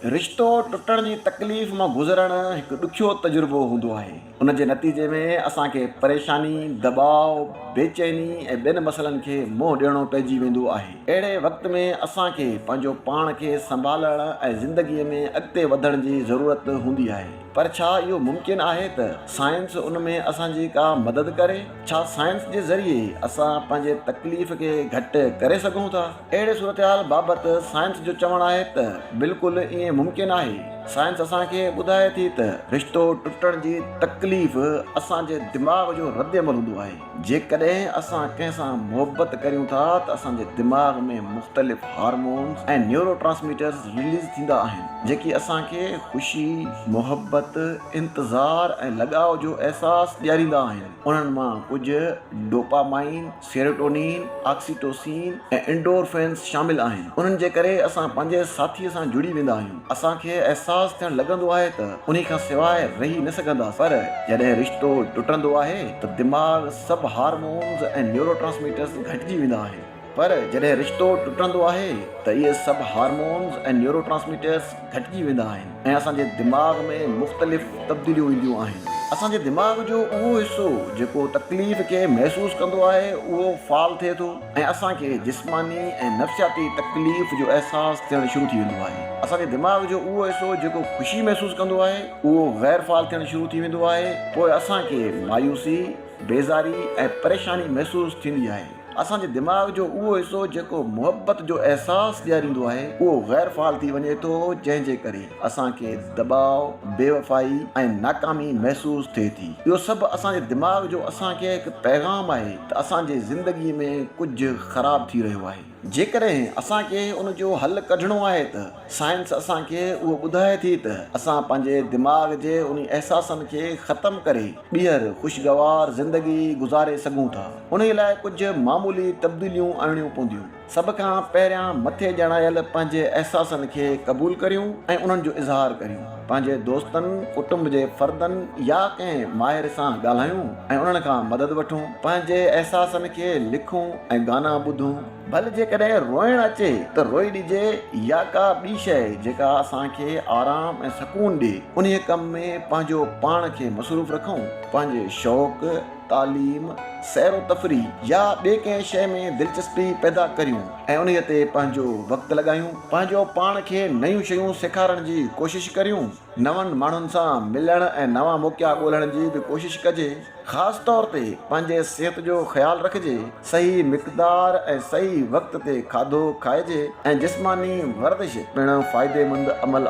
रिश्तो टुटण जी तकलीफ़ मां गुज़रण हिकु ॾुखियो तजुर्बो हूंदो आहे। उन जे नतीजे में असांखे परेशानी, दबाव, बेचैनी ऐं ॿियनि मसइलनि खे मुंहुं ॾियणो पइजी वेंदो आहे। अहिड़े वक़्त में असांखे पंहिंजो पाण खे संभालण ऐं ज़िंदगीअ में अॻिते वधण जी ज़रूरत हूंदी आहे। पर छा इहो मुमकिन आहे त साइंस उन में असांजी का मदद करे? छा साइंस जे ज़रिए असां पंहिंजे तकलीफ़ खे घटि करे सघूं था? अहिड़े सूरतहाल बाबति साइंस जो चवणु आहे त बिल्कुलु ईअं मुमकिन आहे। साइंस असांखे ॿुधाए थी त रिश्तो टुटण जी तकलीफ़ असांजे दिमाग़ जो रद्दअमल हूंदो आहे। जेकॾहिं असां कंहिं सां मुहबत करियूं था त असांजे दिमाग़ में मुख़्तलिफ़ हार्मोन्स ऐं न्यूरो ट्रांसमीटर्स रिलीज़ थींदा आहिनि, जेकी असांखे ख़ुशी, मुहबत, इंतज़ार ऐं लॻाव जो अहसासु ॾियारींदा आहिनि। उन्हनि मां कुझु डोपामाइन, सेरोटोनिन, ऑक्सीटोसिन ऐं एंडोर्फिन्स शामिल आहिनि। उन्हनि जे करे असां पंहिंजे साथीअ सां जुड़ी वेंदा आहियूं। असांखे अहसासु थियणु लॻंदो आहे त उन खां सवाइ रही न सघंदासीं। पर जॾहिं रिश्तो टुटंदो आहे त दिमाग़ सभु हार्मोन्स ऐं न्यूरो ट्रांसमीटर्स घटिजी वेंदा आहिनि। पर जॾहिं रिश्तो टुटंदो आहे त इहे सभु हार्मोन्स ऐं न्यूरो ट्रांसमीटर्स घटिजी वेंदा आहिनि ऐं असांजे दिमाग़ में मुख़्तलिफ़ तब्दीलियूं ईंदियूं आहिनि। असांजे दिमाग़ जो उहो हिसो जेको तकलीफ़ खे महसूसु कंदो आहे उहो फाल थिए थो ऐं असांखे जिस्मानी ऐं नफ़्सियाती तकलीफ़ जो अहसासु थियणु शुरू थी वेंदो आहे। असांजे दिमाग़ जो उहो हिसो जेको ख़ुशी महसूसु कंदो आहे उहो गैर फाल थियणु शुरू थी वेंदो आहे। पोइ असांखे मायूसी, बेज़ारी ऐं परेशानी महसूसु थींदी आहे। असांजे दिमाग़ जो उहो हिसो जेको मुहबत जो अहसासु ॾियारींदो आहे उहो गैर फाल थी वञे थो, जंहिंजे करे असांखे दबाव, बेवफ़ाई ऐं नाकामी महसूसु थिए थी। इहो सभु असांजे दिमाग़ जो असांखे हिकु पैगाम आहे त असांजे ज़िंदगीअ में कुझु ख़राबु थी रहियो आहे। जेकॾहिं असांखे उन जो हल कढणो आहे त साइंस असांखे उहो ॿुधाए थी त असां पंहिंजे दिमाग़ जे उन अहसासनि खे ख़तमु करे ॿीहर ख़ुशगवार ज़िंदगी गुज़ारे सघूं था। उन लाइ कुझु मामूली तब्दीलियूं आणणियूं पवंदियूं। सभ खां पहिरियां मथे ॼाणायल पंहिंजे अहसासनि खे क़बूल करियूं ऐं उन्हनि जो इज़हार करियूं। पंहिंजे दोस्तनि, कुटुंब जे फ़र्दनि या कंहिं माहिर सां ॻाल्हायूं ऐं उन्हनि खां मदद वठूं। पंहिंजे अहसासनि खे लिखूं ऐं गाना ॿुधूं। भले जेकॾहिं रोइणु अचे त रोई ॾिजे या का ॿी शइ जेका असांखे आराम ऐं सुकून ॾिए उन कम में पंहिंजो पाण खे मसरूफ़ रखूं। पंहिंजे शौक़ु, तालीम, सैरो तफ़रीह या ॿिए कंहिं शइ में दिलचस्पी पैदा करियूं ऐं उन ते पंहिंजो वक़्तु लॻायूं। पंहिंजो पाण खे नयूं शयूं सेखारण जी कोशिशि करियूं। नवनि माण्हुनि सां मिलण ऐं नवां मौक़ा ॻोल्हण जी बि कोशिशि कजे। ख़ासि तौर ते पंहिंजे सिहत जो ख़्यालु रखिजे। सही मिक़दार ऐं सही वक़्त ते खाधो खाइजे ऐं जिस्मानी वर्ज़िश पिणु फ़ाइदेमंद अमल आहे।